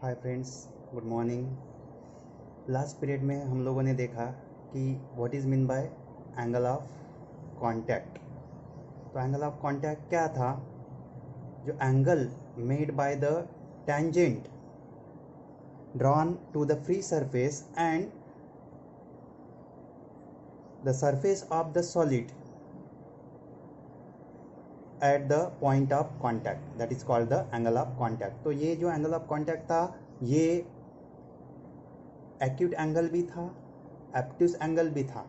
हाय friends, good morning. Last period में हम लोगों ने देखा कि what is mean by angle of contact. तो एंगल ऑफ कांटेक्ट क्या था? जो angle made by the tangent drawn to the free surface and the surface of the solid at the point of contact, that is called the angle of contact. तो ये जो angle of contact था, ये acute angle भी था, एब्ट्यूस angle भी था।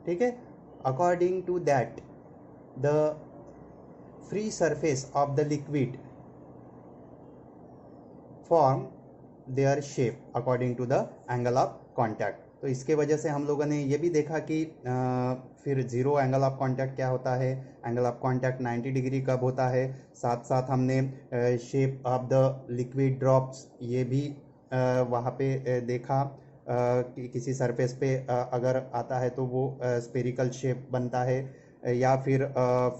ठीक है। According to that the free surface of the liquid form their shape according to the angle of contact. तो इसके वजह से हम लोगों ने ये भी देखा कि फिर जीरो एंगल ऑफ कांटेक्ट क्या होता है, एंगल ऑफ कांटेक्ट 90 डिग्री कब होता है। साथ साथ हमने shape of the liquid drops ये भी वहाँ पे देखा कि किसी सरफेस पे अगर आता है तो वो स्पेरिकल शेप बनता है, या फिर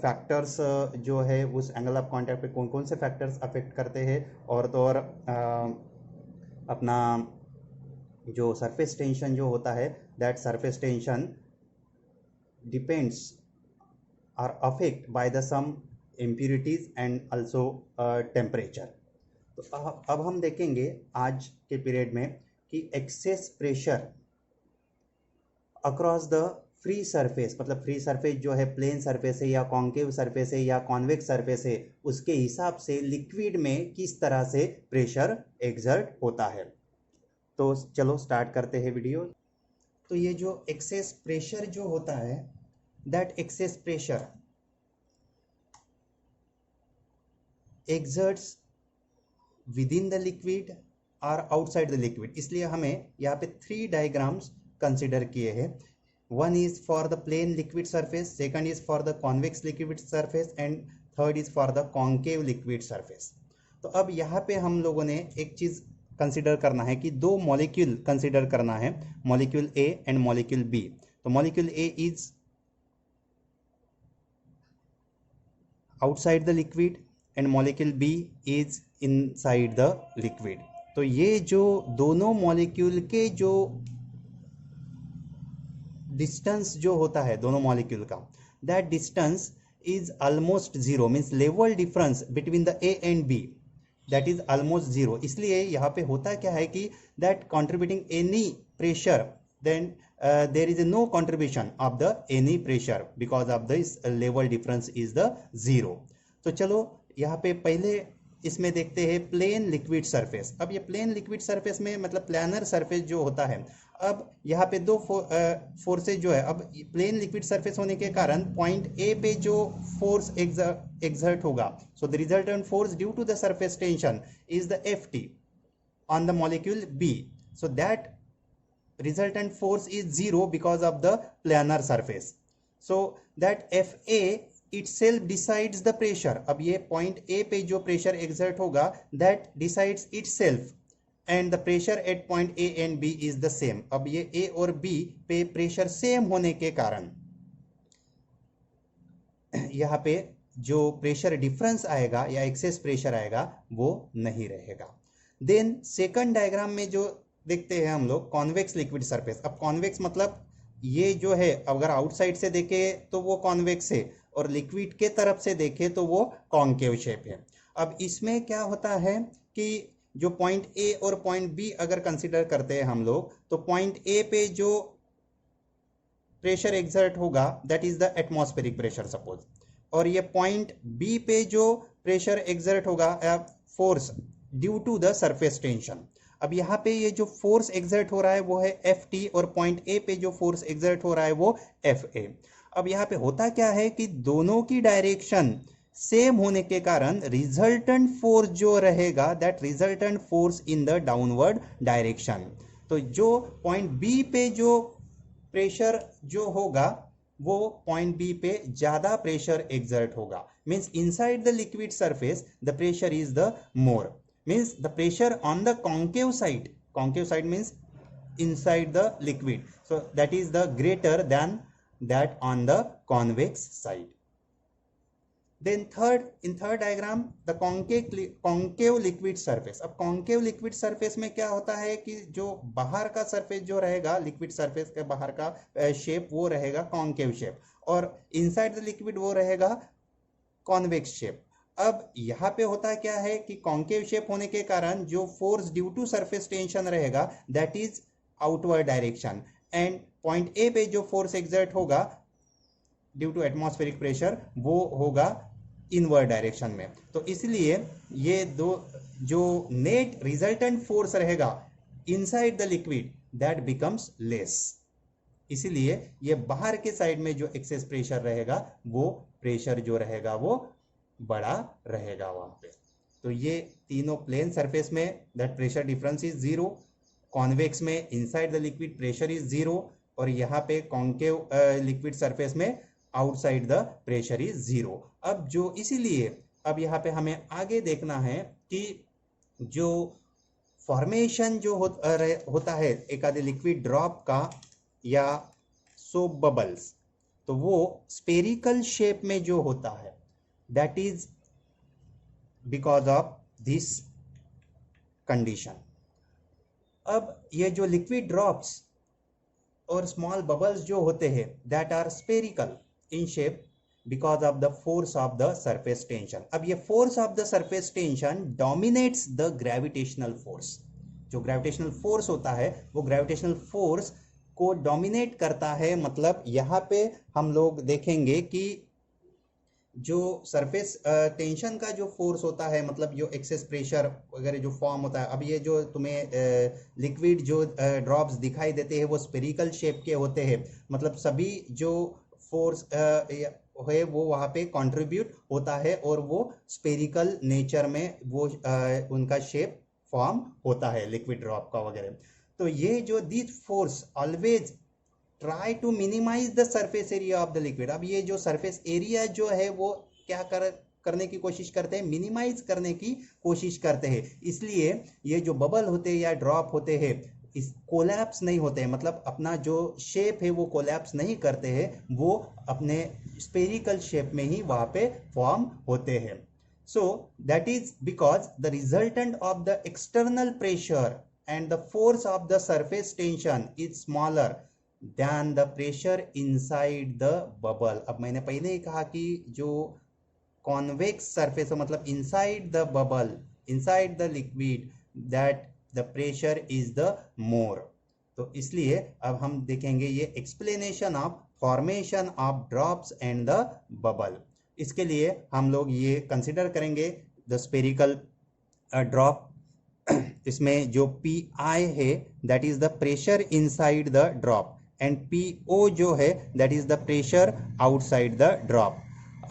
फैक्टर्स जो है उस एंगल ऑफ कांटेक्ट पे कौन कौन से फैक्टर्स अफेक्ट करते हैं। और तो और अपना जो सरफेस टेंशन जो होता है, that surface tension depends are affect by the some impurities and also temperature. तो अब हम देखेंगे आज के पीरियड में कि excess pressure across the free surface, मतलब फ्री सरफेस जो है प्लेन सरफेस है या कॉन्केव सरफेस है या कॉन्वेक्स सरफेस है, उसके हिसाब से लिक्विड में किस तरह से प्रेशर एक्सर्ट होता है। तो चलो स्टार्ट करते हैं वीडियो। तो ये जो एक्सेस प्रेशर जो होता है, that excess pressure exerts with in the liquid और आउटसाइड द लिक्विड। इसलिए हमें यहाँ पे 3 डायग्राम्स कंसिडर किए हैं। One is for the plane liquid surface, second is for the convex liquid surface and third is for the concave liquid surface. तो अब यहाँ पे हम लोगों ने एक चीज कंसिडर करना है कि 2 मॉलिक्यूल कंसिडर करना है, molecule A and molecule B. तो molecule A is outside the liquid and molecule B is inside the liquid. तो ये जो दोनों मॉलिक्यूल के जो डिस्टेंस जो होता है दोनों मॉलिक्यूल का, that distance is almost zero, means level difference between the A and B, that is almost zero. इसलिए यहाँ पे होता क्या है कि that contributing any pressure, then there is no contribution of the any pressure because of this level difference is the zero. तो चलो यहाँ पे पहले इसमें देखते हैं प्लेन लिक्विड सरफेस। अब ये प्लेन लिक्विड सरफेस में मतलब प्लानर सरफेस जो होता है, अब यहाँ पे 2 फोर्सेज जो है, अब प्लेन लिक्विड सरफेस होने के कारण पॉइंट ए पे जो फोर्स एक्सर्ट होगा, so the resultant force due to the surface tension is the Ft on the molecule B. So that resultant force is zero because of the planar surface. So that Fa itself decides the pressure. अब ये point A पे जो pressure exert होगा, that decides itself and the pressure at point A and B is the same. अब ये A और B पे pressure same होने के कारण यहाँ पे जो प्रेशर डिफरेंस आएगा या एक्सेस प्रेशर आएगा वो नहीं रहेगा। देन सेकंड डायग्राम में जो देखते हैं हम लोग कॉन्वेक्स लिक्विड सरफेस। अब कॉन्वेक्स मतलब ये जो है, अगर आउटसाइड से देखे तो वो कॉन्वेक्स है और लिक्विड के तरफ से देखे तो वो कॉन्केव शेप है। अब इसमें क्या होता है कि जो पॉइंट ए और पॉइंट बी अगर कंसिडर करते हैं हम लोग, तो पॉइंट ए पे जो प्रेशर एक्सर्ट होगा that is the atmospheric pressure suppose, और ये पॉइंट बी पे जो प्रेशर एक्सर्ट होगा force due to the surface tension. अब यहाँ पे ये जो फोर्स एक्सर्ट हो रहा है वो है Ft और पॉइंट ए पे जो फोर्स एक्सर्ट हो रहा है वो Fa। अब यहाँ पे होता क्या है कि दोनों की डायरेक्शन सेम होने के कारण रिजल्टेंट फोर्स जो रहेगा, that resultant force in the downward direction. तो जो पॉइंट बी पे जो प्रेशर जो होगा वो पॉइंट बी पे ज्यादा प्रेशर एक्सर्ट होगा, means inside the liquid surface the pressure is the more, means the pressure on the concave side means inside the liquid, so that is the greater than that on the convex side. Then third diagram the concave liquid surface. अब concave liquid surface में क्या होता है कि जो बाहर का surface जो रहेगा लिक्विड सरफेस के बाहर का शेप वो रहेगा कॉन्केव शेप, और इनसाइड द लिक्विड वो रहेगा कॉन्वेक्स शेप। अब यहाँ पे होता क्या है कि कॉन्केव शेप होने के कारण जो force due to surface tension रहेगा that is outward direction, and point A पे जो फोर्स एग्जर्ट होगा ड्यू टू एटमॉस्फेरिक प्रेशर वो होगा इनवर्ड डायरेक्शन में। तो इसलिए ये दो जो नेट रिजल्टेंट फोर्स रहेगा inside the liquid that becomes less, इसलिए ये बाहर के साइड में जो एक्सेस प्रेशर रहेगा वो प्रेशर जो रहेगा वो बड़ा रहेगा वहां पे। तो ये तीनों प्लेन सरफेस में that pressure difference is zero, convex में inside the liquid pressure is zero, और यहाँ पे कॉन्केव लिक्विड सरफेस में outside the pressure is zero. अब जो इसीलिए अब यहाँ पे हमें आगे देखना है कि जो फॉर्मेशन जो होता है एक आधे लिक्विड ड्रॉप का या सोप बबल्स, तो वो स्पेरिकल शेप में जो होता है that is because of this condition. अब ये जो लिक्विड ड्रॉप्स और स्मॉल बबल्स जो होते हैं that are spherical in shape because of the force of the surface tension. अब ये force of the surface tension dominates the gravitational force. जो ग्रेविटेशनल फोर्स होता है वो ग्रेविटेशनल फोर्स को डोमिनेट करता है। मतलब यहाँ पे हम लोग देखेंगे कि जो सरफेस टेंशन का जो फोर्स होता है, मतलब जो एक्सेस प्रेशर वगैरह जो फॉर्म होता है, अब ये जो तुम्हें लिक्विड जो ड्रॉप्स दिखाई देते हैं वो स्पेरिकल शेप के होते हैं, मतलब सभी जो फोर्स है वो वहाँ पे कंट्रीब्यूट होता है और वो स्पेरिकल नेचर में वो उनका शेप फॉर्म होता है लिक्विड ड्रॉप का वगैरह। तो ये जो this force always try to minimise the surface area of the liquid. अब ये जो सरफेस एरिया जो है वो क्या करने की कोशिश करते हैं, मिनिमाइज करने की कोशिश करते हैं। इसलिए ये जो बबल होते हैं या ड्रॉप होते हैं इस कोलैप्स नहीं होते हैं, मतलब अपना जो शेप है वो कोलैप्स नहीं करते हैं, वो अपने स्पेरिकल शेप में ही वहां पे फॉर्म होते हैं। सो that is because the resultant of the external pressure and the force of the surface tension is smaller than the pressure inside the bubble. अब मैंने पहले ही कहा कि जो कॉन्वेक्स सरफेस है मतलब inside the bubble, inside the liquid, that the pressure is the more. तो इसलिए अब हम देखेंगे ये explanation of formation of drops and the bubble. इसके लिए हम लोग ये कंसिडर करेंगे द स्पेरिकल ड्रॉप। इसमें जो PI है that is the pressure inside the drop and PO जो है that is the pressure outside the drop.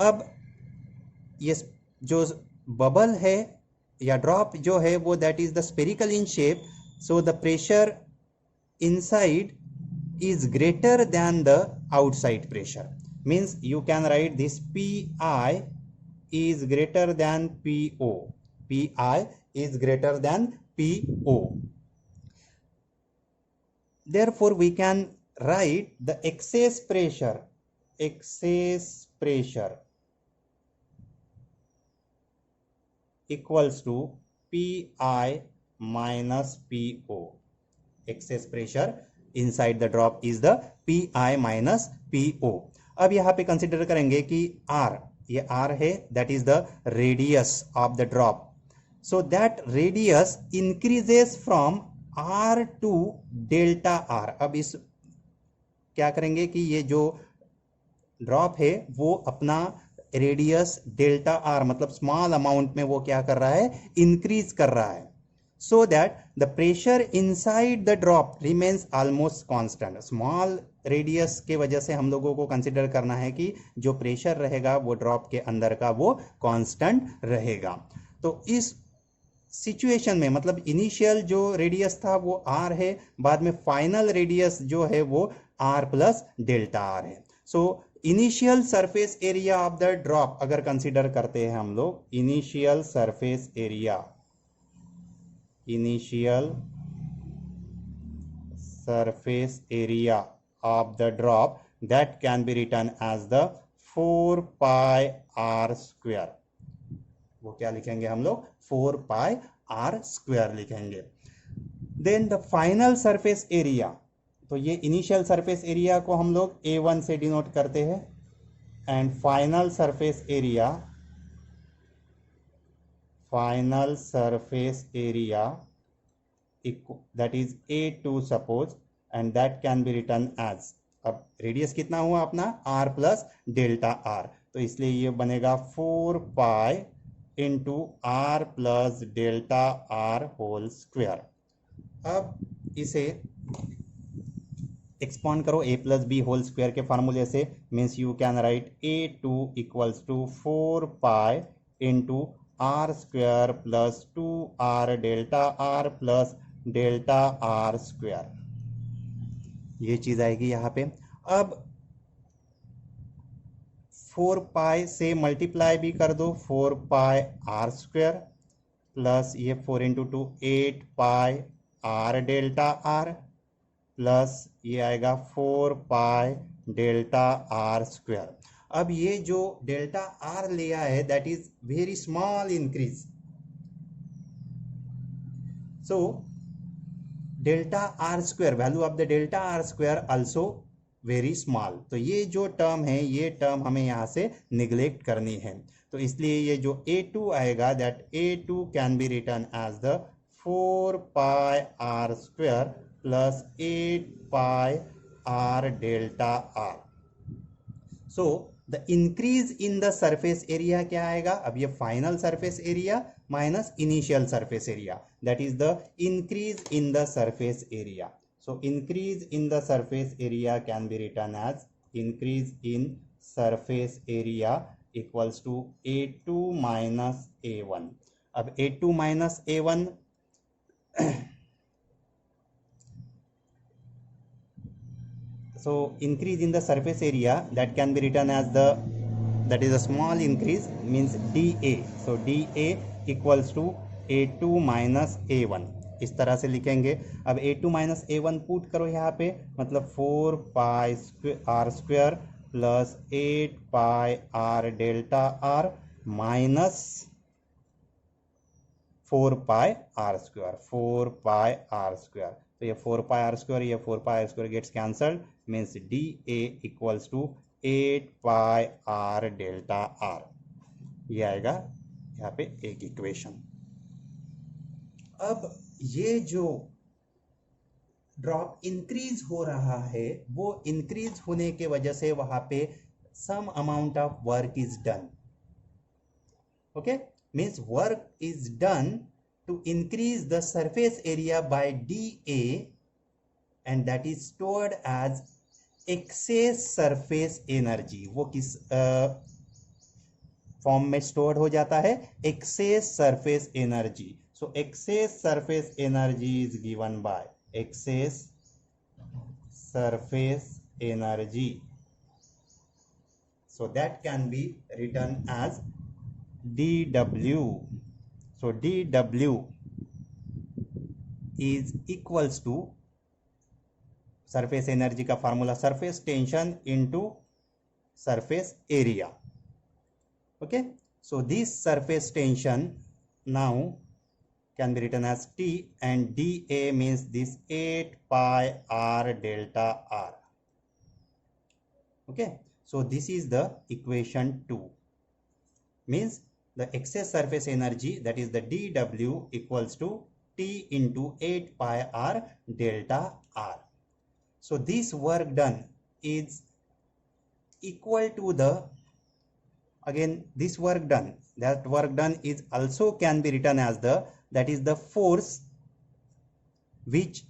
अब ये जो बबल है या ड्रॉप जो है वो that is the spherical in shape, so the pressure inside is greater than the outside pressure, means you can write this PI is greater than PO, PI is greater than PO. Therefore we can write the excess pressure equals to PI minus PO. Excess pressure inside the drop is the PI minus PO. अब यहाँ पे consider करेंगे कि R, ये R है that is the radius of the drop. So that radius increases from R to delta R. अब इस क्या करेंगे कि ये जो ड्रॉप है वो अपना रेडियस डेल्टा आर मतलब स्मॉल अमाउंट में वो क्या कर रहा है, इंक्रीज कर रहा है, so that the pressure inside the drop remains almost constant. Small radius के वजह से हम लोगों को कंसिडर करना है कि जो प्रेशर रहेगा वो ड्रॉप के अंदर का वो कांस्टेंट रहेगा। तो इस सिचुएशन में मतलब इनिशियल जो रेडियस था वो r है, बाद में फाइनल रेडियस जो है वो r प्लस डेल्टा आर है। So initial surface area of the drop अगर कंसिडर करते हैं हम लोग, initial surface area, initial surface area of the drop that can be written as the 4 pi r square, वो क्या लिखेंगे हम लोग, 4 पाई आर स्क्वायर लिखेंगे। Then the final surface area, तो ये इनिशियल सरफेस एरिया को हम लोग A1 से डिनोट करते हैं, and final surface area that is A2 suppose, and that can be written as, अब रेडियस कितना हुआ अपना r प्लस डेल्टा r, तो इसलिए ये बनेगा 4 pi into r plus delta r whole square. अब इसे एक्सपांड करो a plus b whole square के फार्मूले से, means you can write A2 equals to 4 pi into r square plus 2r delta r plus delta r square, ये चीज आएगी यहाँ पे। अब 4 पाई से मल्टीप्लाई भी कर दो, 4 पाई आर स्क्वायर प्लस ये 4 into 2 8 pi r delta are plus ये आएगा 4 पाई डेल्टा आर स्क्वायर। अब ये जो डेल्टा आर लिया है that is very small increase, so delta R square, value of the delta R square also very small, तो ये जो टर्म है ये टर्म हमें यहाँ से निगलेक्ट करनी है, तो इसलिए ये जो A2 आएगा that A2 can be written as the 4 pi r square plus 8 pi r delta r. So the increase in the surface area क्या आएगा, अब ये final surface area minus initial surface area, that is the increase in the surface area. So increase in the surface area can be written as increase in surface area equals to A2 minus A1। अब A2 minus A1 so increase in the surface area that can be written as the, that is a small increase, means dA, so dA equals to A2 minus A1, इस तरह से लिखेंगे। अब A2 minus A1 put करो यहाँ पे, मतलब 4 pi r square plus 8 pi r delta r minus 4 pi r square, 4 pi r square, तो ये 4 पाई आर स्क्वायर, ये 4 pi r square gets cancelled, means dA equals to 8 pi r delta r, ये आएगा यहाँ पे एक equation. अब ये जो ड्रॉप इंक्रीज हो रहा है वो इंक्रीज होने के वजह से वहां पे some amount of work is done, okay, means work is done to increase the surface area by dA and that is stored as excess surface energy. वो किस फॉर्म में स्टोर्ड हो जाता है, excess surface energy. So excess surface energy is given by excess surface energy. So that can be written as dW. So dW is equals to surface energy का formula surface tension into surface area. Okay. So this surface tension now can be written as T, and dA means this 8 pi r delta r. Okay, so this is the equation 2, means the excess surface energy, that is the dW equals to T into 8 pi r delta r. So this work done is equal to the, again this work done, that work done is also can be written as the, that is the force which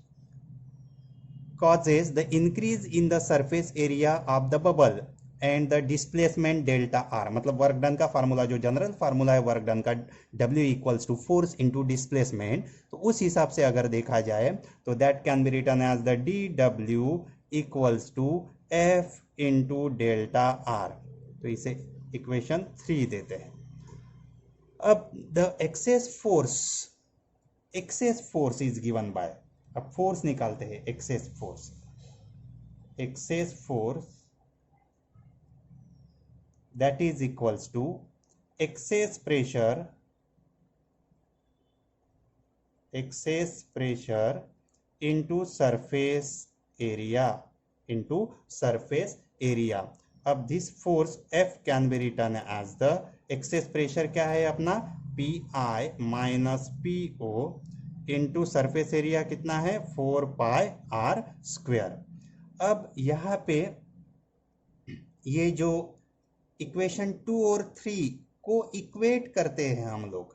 causes the increase in the surface area of the bubble and the displacement delta r। मतलब work done का formula जो general formula है work done का, W equals to force into displacement, तो उस हिसाब से अगर देखा जाए तो that can be written as the dW equals to F into delta r। तो इसे इक्वेशन 3 देते हैं। अब the excess force is given by, अब फोर्स निकालते हैं, excess force that is equals to excess pressure into surface area अब this force F can be written as the excess pressure क्या है अपना PI minus PO into surface area कितना है 4 pi r square। अब यहाँ पे ये जो इक्वेशन 2 और 3 को इक्वेट करते हैं हम लोग,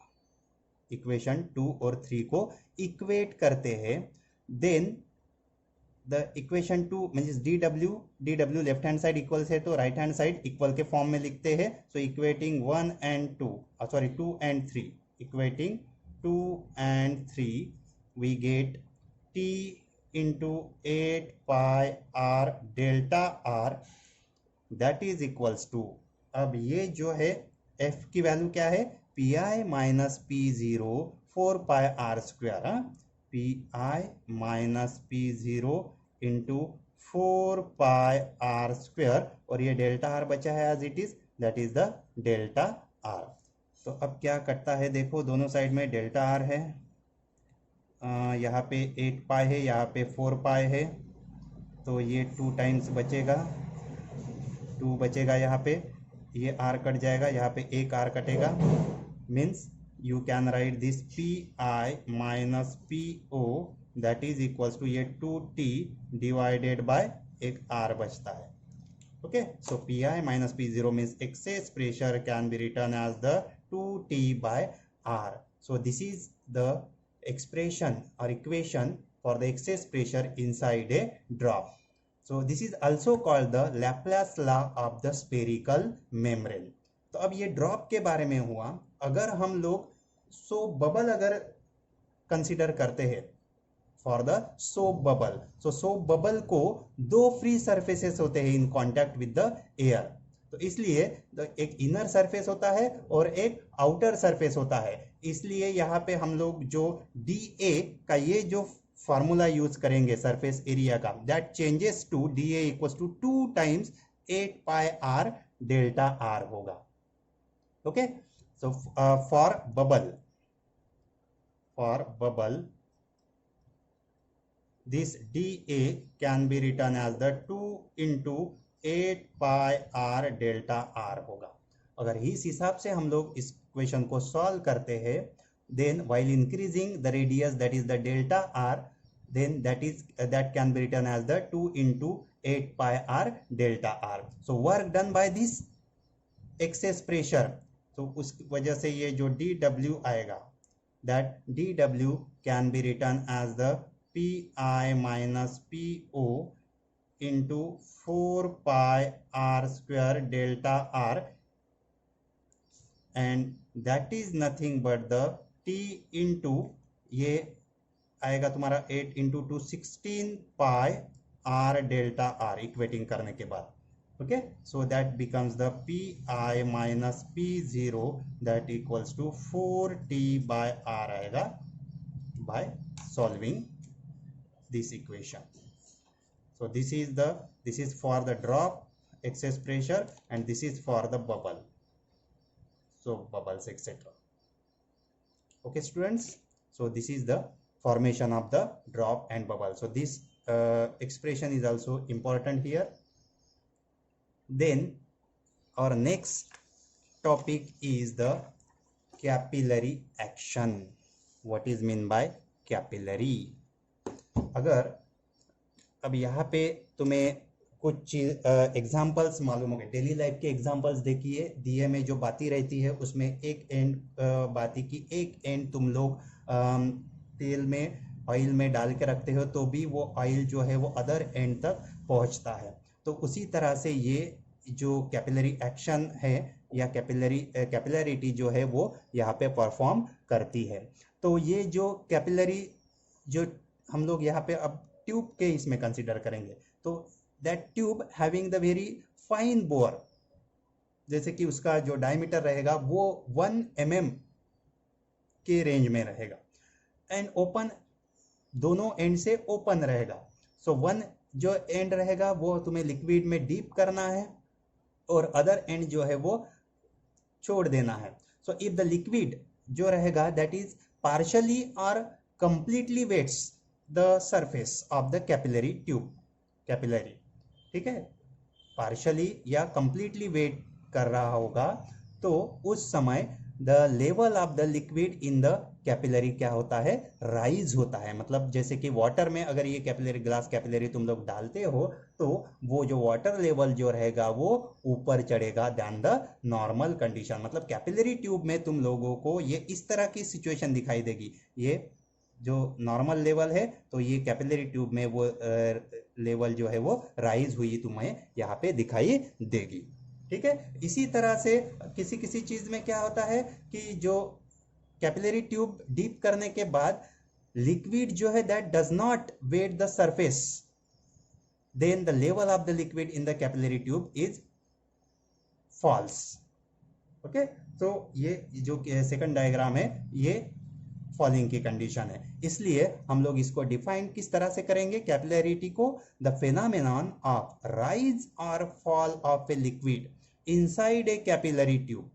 इक्वेशन 2 और 3 को इक्वेट करते हैं, then the equation 2 means dw left hand side equal है तो राइट हैंड साइड इक्वल के फॉर्म में लिखते हैं। So equating 2 and 3 equating 2 and 3 we get t into 8 pi r delta r that is equals to, अब ये जो है f की वैल्यू क्या है pi minus p0 4 pi r square, pi minus p0 into 4 pi r square, और ये delta r बचा है as it is, that is the delta r। तो अब क्या कटता है देखो, दोनों साइड में डेल्टा r है, यहाँ पे 8 पाई है, यहाँ पे 4 पाई है, तो ये 2 टाइम्स बचेगा, 2 बचेगा, यहाँ पे ये r कट जाएगा, यहाँ पे एक r कटेगा, means you can write this PI minus PO that is equals to ये 2t डिवाइडेड बाय एक r बचता है। Okay, so PI minus P0 means excess pressure can be written as the 2t by r। So this is the expression or equation for the excess pressure inside a drop. So this is also called the Laplace law of the spherical membrane. तो अब ये drop के बारे में हुआ। अगर हम लोग सोप बबल अगर कंसिडर करते हैं for the soap bubble, so soap bubble को 2 फ्री सरफेसेस होते हैं in contact with the air, तो इसलिए एक इनर सरफेस होता है और एक आउटर सरफेस होता है, इसलिए यहाँ पे हम लोग जो dA का ये जो फार्मूला यूज करेंगे सरफेस एरिया का, that changes to dA equals to 2 times 8 pi r delta r होगा। Okay, so for bubble this dA can be written as the 2 into 8 pi r delta r होगा। अगर इस हिसाब से हम लोग इस इक्वेशन को सॉल्व करते हैं, then while increasing the radius that is the delta r, then that can be written as the 2 into 8 pi r delta r। so work done by this excess pressure, तो उस वजह से ये जो dw आएगा, that dw can be written as the pi minus po into 4 pi r square delta r, and that is nothing but the t into ये आएगा तुम्हारा 8 into 2 16 pi r delta r equating करने के बाद। Okay, so that becomes the pi minus p0 that equals to 4t by r आएगा by solving this equation। so this is for the drop excess pressure and this is for the bubble, so bubbles etc। okay students, so this is the formation of the drop and bubble, so this expression is also important here। then our next topic is the capillary action। what is mean by capillary? अगर अब यहाँ पे तुम्हें कुछ चीज examples मालूम हो गए, डेली लाइफ के एग्जाम्पल्स देखिए, दिए में जो बाती रहती है उसमें एक एंड बाती की एक एंड तुम लोग तेल में ऑयल में डाल के रखते हो तो भी वो ऑयल जो है वो अदर एंड तक पहुंचता है। तो उसी तरह से ये जो कैपिलरी एक्शन है या कैपिलरिटी जो है वो यहाँ पे परफॉर्म करती है। तो ये जो कैपिलरी जो हम लोग यहाँ पे अब ट्यूब के इसमें कंसीडर करेंगे, तो that tube having the very fine bore, जैसे कि उसका जो डायमीटर रहेगा वो 1 mm के रेंज में रहेगा, एंड ओपन दोनों एंड से ओपन रहेगा। सो वन जो एंड रहेगा वो तुम्हें लिक्विड में डीप करना है और अदर एंड जो है वो छोड़ देना है। सो इफ द लिक्विड जो रहेगा दैट इज पार्शली और completely wets the surface of the capillary tube, capillary, ठीक है, पार्शली या कंप्लीटली वेट कर रहा होगा तो उस समय the level of the liquid in the capillary क्या होता है, राइज होता है। मतलब जैसे कि वाटर में अगर ये कैपिलरी, ग्लास कैपिलरी तुम लोग डालते हो तो वो जो वाटर लेवल जो रहेगा वो ऊपर चढ़ेगा दैन द नॉर्मल कंडीशन। मतलब कैपिलरी ट्यूब में तुम लोगों को ये इस तरह की सिचुएशन दिखाई देगी, ये जो नॉर्मल लेवल है तो ये कैपिलरी ट्यूब में वो लेवल जो है वो राइज हुई तुम्हें यहाँ पे दिखाई देगी, ठीक है। इसी तरह से किसी किसी चीज में क्या होता है कि जो कैपिलरी ट्यूब डीप करने के बाद लिक्विड जो है that does not wet the surface, then the level of the liquid in the capillary tube is falls. Okay, तो ये जो सेकंड डायग्राम है ये फॉलिंग की कंडीशन है। इसलिए हम लोग इसको डिफाइन किस तरह से करेंगे कैपिलरिटी को, द फेनोमेनन ऑफ राइज और fall of a liquid inside a capillary tube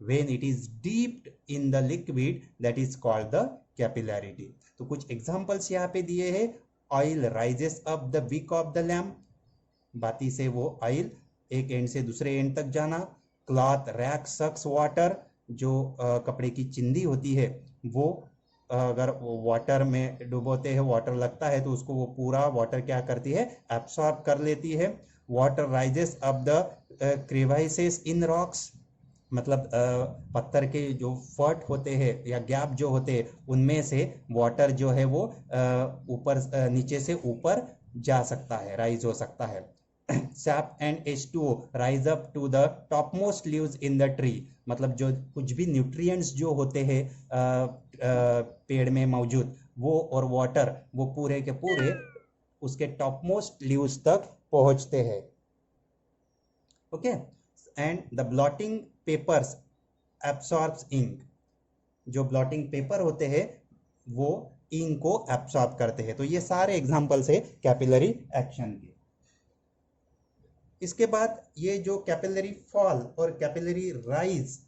when it is deep in the liquid that is called the capillarity। तो कुछ एग्जांपल्स यहाँ पे दिए हैं। Oil rises up the wick of the lamp, बाती से वो ऑयल एक एंड से दूसरे एंड तक जाना। क्लॉथ रैक सक्स वाटर, जो कपड़े की चिंदी होती है वो अगर वाटर में डुबोते हैं, वाटर लगता है तो उसको वो पूरा वाटर क्या करती है, एब्सॉर्ब कर लेती है। Water rises up the crevices in rocks, मतलब पत्थर के जो फट होते हैं या गैप जो होते हैं उनमें से वाटर जो है वो ऊपर नीचे से ऊपर जा सकता है, राइज हो सकता है। Sap and H2O rise up to the top most leaves in the tree, मतलब जो कुछ भी न्यूट्रिएंट्स जो होते हैं पेड़ में मौजूद वो और वाटर वो पूरे के पूरे उसके टॉप मोस्ट लीव्स तक पहुंचते हैं। Okay, and the blotting papers absorbs ink, जो ब्लॉटिंग पेपर होते हैं वो इंक को एब्सॉर्ब करते हैं। तो ये सारे एग्जांपल्स है कैपिलरी एक्शन के। इसके बाद ये जो कैपिलरी फॉल और कैपिलरी राइज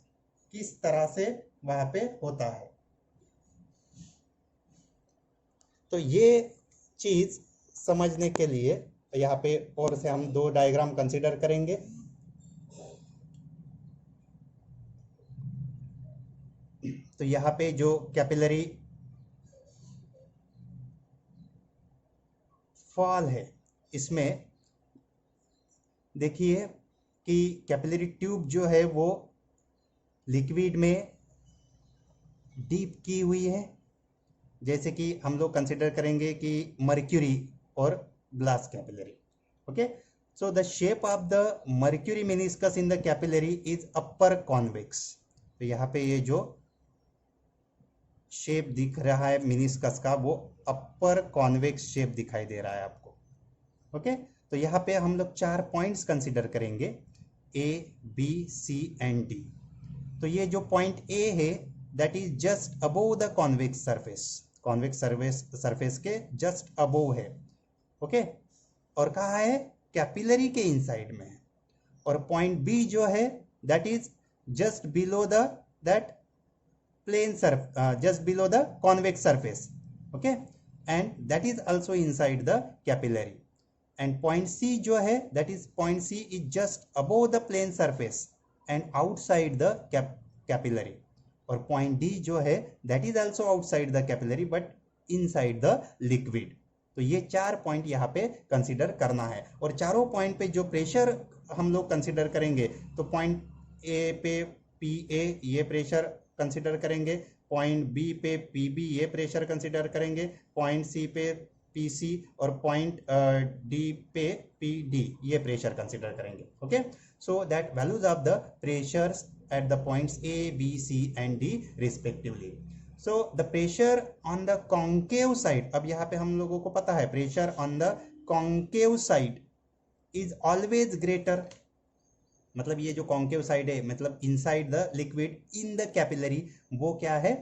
किस तरह से वहां पे होता है, तो ये चीज समझने के लिए यहाँ पे और से हम दो डायग्राम कंसीडर करेंगे। तो यहाँ पे जो कैपिलरी फॉल है इसमें देखिए कि कैपिलरी ट्यूब जो है वो लिक्विड में डीप की हुई है, जैसे कि हम लोग कंसिडर करेंगे कि मर्क्यूरी और glass capillary. Okay, so the shape of the mercury meniscus in the capillary is upper convex. तो यहाँ पे ये जो शेप दिख रहा है मिनिस्कस का वो अपर कॉन्वेक्स शेप दिखाई दे रहा है आपको। ओके, तो यहाँ पे हम लोग 4 पॉइंट्स कंसीडर करेंगे, A, B, C and D। तो ये जो पॉइंट A है that is just above the convex surface, convex surface के जस्ट अबोव है। ओके, और कहाँ है, कैपिलरी के इनसाइड में है। और पॉइंट B जो है that is just below the that plane surface, just below the convex surface, okay, and that is also inside the capillary। and point C जो है that is point C is just above the plane surface and outside the capillary। और point D जो है that is also outside the capillary but inside the liquid। तो ये 4 point यहाँ पे consider करना है। और चारों पॉइंट पे जो प्रेशर हम लोग कंसीडर करेंगे, तो पॉइंट A पे PA ये प्रेशर कंसिडर करेंगे, पॉइंट बी पे पीबी ये प्रेशर कंसिडर करेंगे, पॉइंट सी पे पीसी और पॉइंट डी पे पीडी ये प्रेशर कंसिडर करेंगे। Okay, so that values of the pressures at the points A B C and D respectively. So the pressure on the concave side, अब यहाँ पे हम लोगों को पता है pressure on the concave side is always greater, मतलब ये जो कॉन्केव साइड है मतलब inside the liquid in the capillary वो क्या है,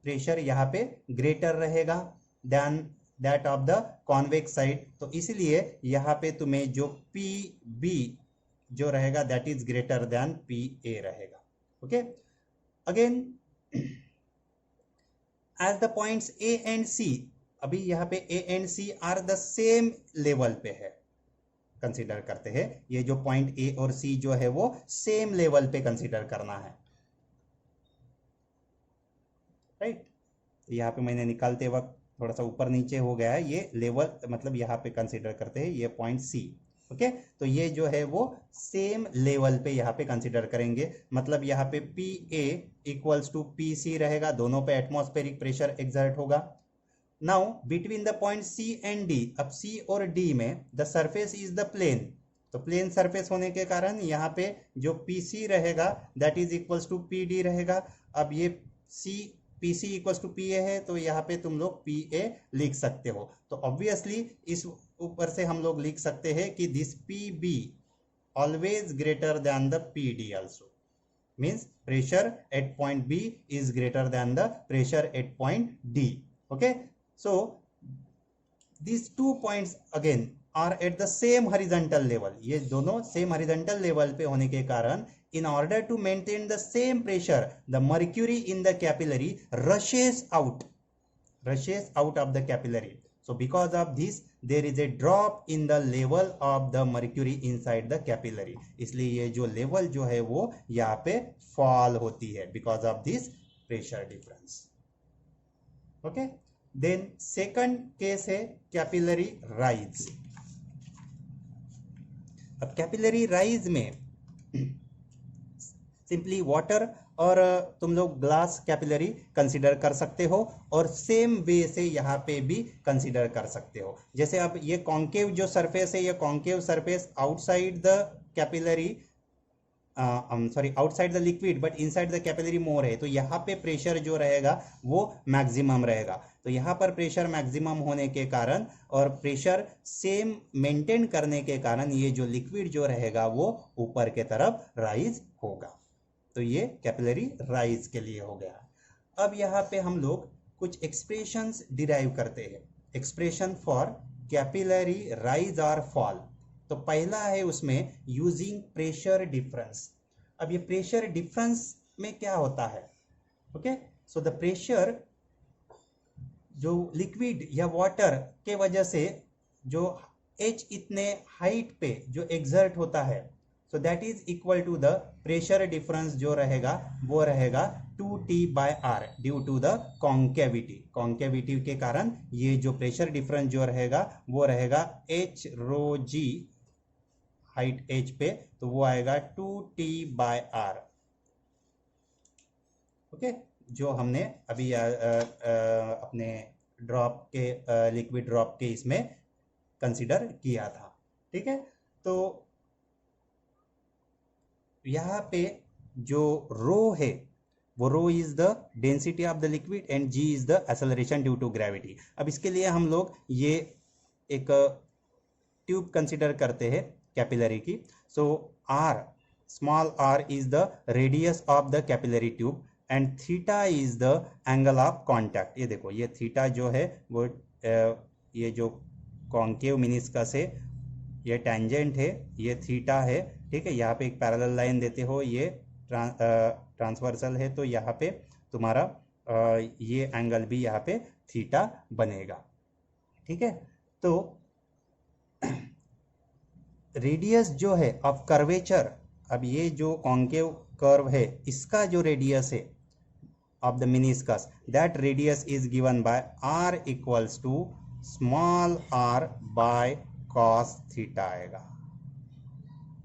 प्रेशर यहाँ पे ग्रेटर रहेगा then that of the convex side. तो इसलिए यहाँ पे तुम्हें जो पी बी जो रहेगा that is greater than P A रहेगा. Okay, again as the points A and C, अभी यहाँ पे A and C are the same level पे है, कंसीडर करते हैं. ये जो पॉइंट ए और सी जो है वो सेम लेवल पे कंसीडर करना है, राइट. यहाँ पे मैंने निकालते वक्त थोड़ा सा ऊपर नीचे हो गया है, ये लेवल मतलब यहाँ पे कंसीडर करते हैं ये पॉइंट सी. ओके, तो ये जो है वो सेम लेवल पे यहाँ पे कंसीडर करेंगे. मतलब यहाँ पे P A equals to P C रहेगा, दोनों पे एटमॉस्फेरिक प्रेशर एक्सर्ट होगा. Now between the point C and D, अब सी और डी में the surface is the plane, तो प्लेन सरफेस होने के कारण यहाँ पे जो पी सी रहेगा that is equals to P D रहेगा. अब ये C P C equals to P A है, तो यहाँ पे तुम लोग पी ए लिख सकते हो. तो ऑब्वियसली इस ऊपर से हम लोग लिख सकते हैं कि this P be always greater than the P D also, means pressure at point B is greater than the pressure at point D. Okay, so these 2 points again are at the same horizontal level. ये दोनों same horizontal level पे होने के कारण in order to maintain the same pressure, the mercury in the capillary rushes out of the capillary. So because of this there is a drop in the level of the mercury inside the capillary. इसलिए ये जो level जो है वो यहाँ पे fall होती है because of this pressure difference. Okay, then second case है capillary rise. अब कैपिलरी राइज में सिंपली वाटर और तुम लोग ग्लास कैपिलरी कंसीडर कर सकते हो, और सेम वे से यहाँ पे भी कंसीडर कर सकते हो. जैसे अब ये कॉन्केव जो सरफेस है, ये concave surface outside the capillary outside the liquid but inside the capillary more है, तो यहाँ पे प्रेशर जो रहेगा वो मैक्सिमम रहेगा. तो यहाँ पर प्रेशर मैक्सिमम होने के कारण और प्रेशर सेम मेंटेन करने के कारण ये जो लिक्विड जो रहेगा वो ऊपर के तरफ राइज होगा. तो ये कैपिलरी राइज के लिए हो गया. अब यहाँ पे हम लोग कुछ एक्सप्रेशंस डिराइव करते हैं, एक्सप्रेशन फॉर कैपिलरी राइज और फॉल. तो पहला है उसमें यूजिंग प्रेशर डिफरेंस. अब ये प्रेशर डिफरेंस में क्या होता है? ओके, सो द प्रेशर जो लिक्विड या वाटर के वजह से जो H इतने हाइट पे जो एक्सर्ट होता है, so that is equal to the pressure difference जो रहेगा वो रहेगा 2T/R due to the concavity. Concavity के कारण ये जो प्रेशर डिफरेंस जो रहेगा वो रहेगा H rho G height H पे, तो वो आएगा 2T/R. ओके, जो हमने अभी अपने ड्रॉप के लिक्विड ड्रॉप के इसमें कंसीडर किया था. ठीक है, तो यहाँ पे जो रो है वो rho is the density of the liquid and g is the acceleration due to gravity. अब इसके लिए हम लोग ये एक ट्यूब कंसीडर करते हैं कैपिलरी की. So r, small r is the radius of the capillary tube and theta is the angle of contact. ये देखो, ये थीटा जो है वो ये जो कॉन्केव मेनिस्कस है ये टेंजेंट है, ये थीटा है. ठीक है, यहाँ पे एक पैरेलल लाइन देते हो, ये ट्रांसवर्सल है, तो यहाँ पे तुम्हारा ये एंगल भी यहाँ पे थीटा बनेगा. ठीक है, तो रेडियस जो है ऑफ कर्वेचर, अब ये जो कॉन्केव कर्व है इसका जो रेडियस है of the meniscus, that radius is given by r equals to small r by cos theta आएगा.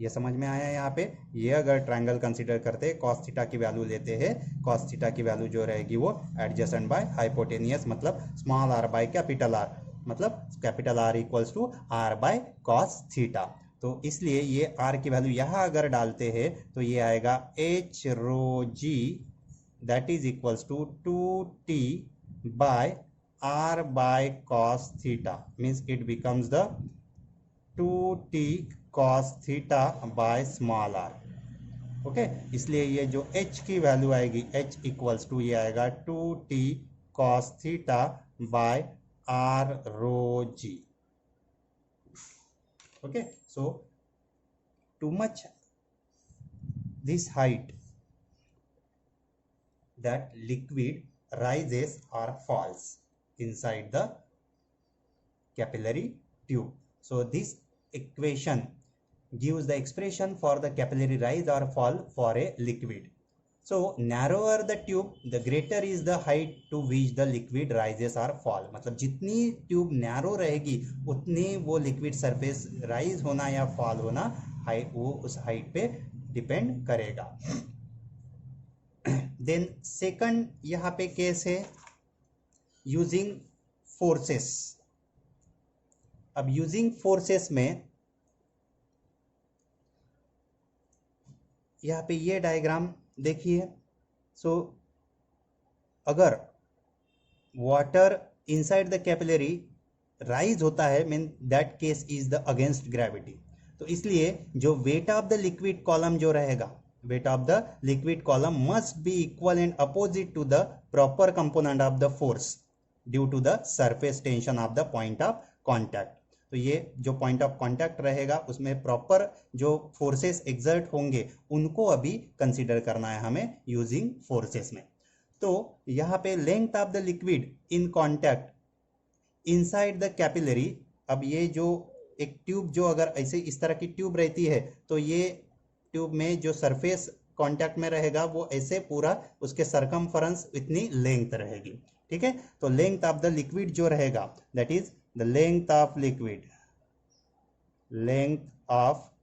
ये समझ में आया? यहाँ पे ये अगर ट्रायंगल कंसीडर करते हैं, cos थीटा की वैल्यू लेते हैं, cos थीटा की वैल्यू जो रहेगी वो एडजेसेंट बाय हाइपोटेनियस, मतलब small r by capital R, मतलब capital R equals to r by cos theta. तो इसलिए ये r की वैल्यू यहाँ अगर डालते हैं तो ये आएगा h rho g that is equals to 2t by r by cos theta, means it becomes the 2t cos theta by small r. Okay, इसलिए ये जो h की वैल्यू आएगी h इक्वल्स टू ये आएगा 2t cos theta by r rho g. Okay, so too much this height, that liquid rises or falls inside the capillary tube. So this equation gives the expression for the capillary rise or fall for a liquid. So narrower the tube, the greater is the height to which the liquid rises or fall. मतलब जितनी tube narrow रहेगी उतनी वो liquid surface rise होना या fall होना वो उस हाइट पे डिपेंड करेगा. देन सेकंड यहाँ पे केस है यूजिंग फोर्सेस. अब यूजिंग फोर्सेस में यहाँ पे ये डायग्राम देखिए. सो अगर water inside the capillary rise होता है mean that case is the against gravity. तो इसलिए जो weight of the liquid column जो रहेगा, weight of the liquid column must be equal and opposite to the proper component of the force due to the surface tension of the point of contact. तो ये जो point of contact रहेगा उसमें proper जो forces exert होंगे उनको अभी consider करना है हमें यूजिंग फोर्सेस में. तो यहाँ पे length of the liquid in contact inside the capillary. अब ये जो एक ट्यूब जो अगर ऐसे इस तरह की ट्यूब रहती है तो ये ट्यूब में जो सरफेस कांटेक्ट में रहेगा वो ऐसे पूरा उसके सरकमफरेंस इतनी लेंथ रहेगी. ठीक है, तो लेंथ ऑफ द लिक्विड जो रहेगा that is the length of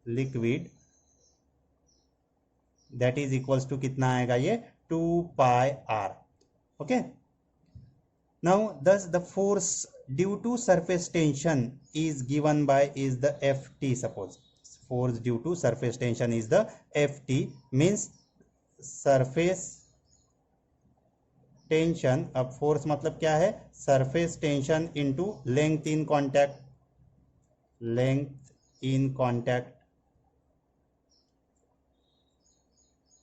liquid that is equals to कितना आएगा ये 2 pi r. Okay, now thus the force due to surface tension is given by is the Ft. Suppose force due to surface tension is the Ft, means surface tension. अब force मतलब क्या है, surface tension into length in contact.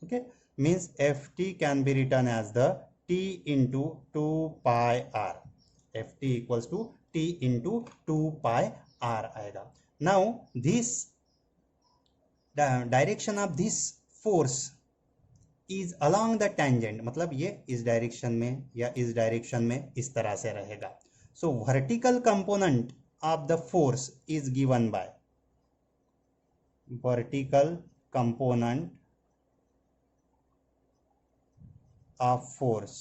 Okay, means Ft can be written as the T into 2 pi r. Ft equals to T into 2 pi r आएगा. Now this direction of this force is along the tangent, मतलब ये इस direction में या इस direction में इस तरह से रहेगा. So vertical component of the force is given by vertical component of force.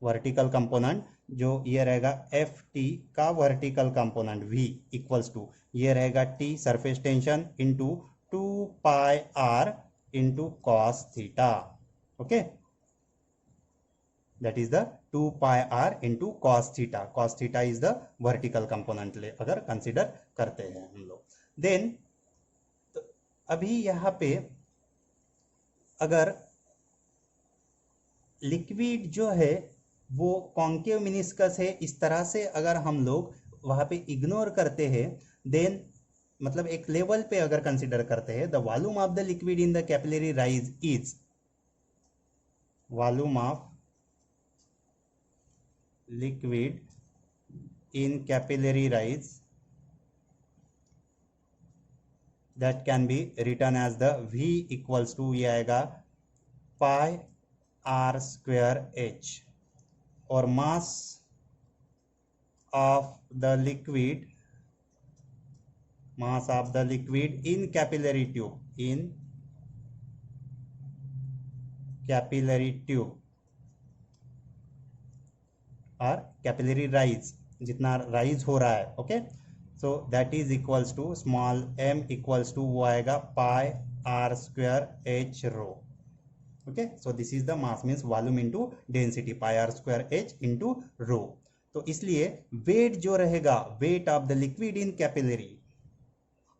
Vertical component जो ये रहेगा Ft का vertical component V equals to ये रहेगा T surface tension into 2 pi r into cos theta. Okay, that is the 2 pi r into cos theta. Cos theta is the vertical component ले अगर consider करते हैं हम लोग. Then तो अभी यहाँ पे अगर लिक्विड जो है वो कॉन्केव मिनिस्कस है, इस तरह से अगर हम लोग वहां पे इग्नोर करते हैं, देन मतलब एक लेवल पे अगर कंसीडर करते हैं, the volume of the liquid in the capillary rise is volume of liquid in capillary rise that can be written as the V equals to ये आएगा पाई r square h. और mass of the liquid in capillary tube और capillary rise जितना rise हो रहा है. Okay, so that is equals to small m equals to वो आएगा pi r square h row. Okay, so this is the mass means volume into density pi r square h into rho. तो इसलिए weight जो रहेगा weight of the liquid in capillary,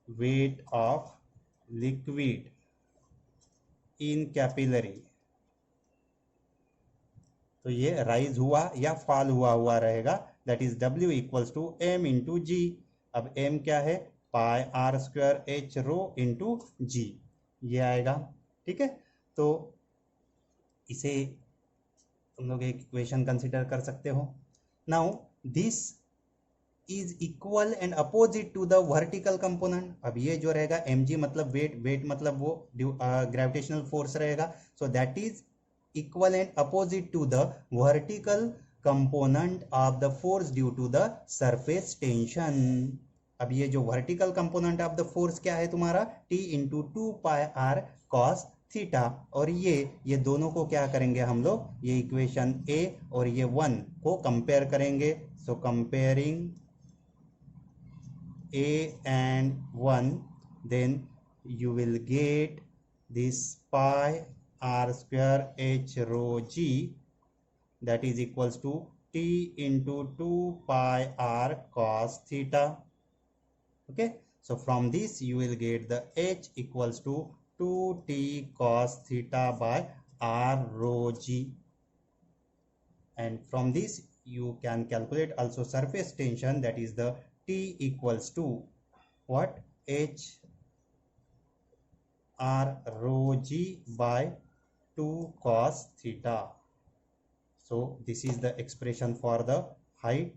weight of liquid in capillary, तो ये rise हुआ या fall हुआ रहेगा, that is W equals to m into g. अब m क्या है, pi r square h rho into g ये आएगा. ठीक है, तो इसे तुम लोग एक इक्वेशन कंसीडर कर सकते हो. Now this is equal and opposite to the vertical component. अब ये जो रहेगा mg मतलब वेट, वेट मतलब वो ग्रेविटेशनल फोर्स रहेगा. So that is equal and opposite to the vertical component of the force due to the surface tension. अब ये जो vertical component of the force क्या है तुम्हारा, T into 2πr cos theta. और ये दोनों को क्या करेंगे हम लोग, ये इक्वेशन ए और ये 1 को कंपेयर करेंगे. सो comparing a and 1, then you will get this pi r square h rho g, that is equals to T into 2 pi r cos theta. Okay, so from this you will get the h equals to 2t cos theta by r rho g, and from this you can calculate also surface tension, that is the T equals to what, h r rho g by 2 cos theta. So this is the expression for the height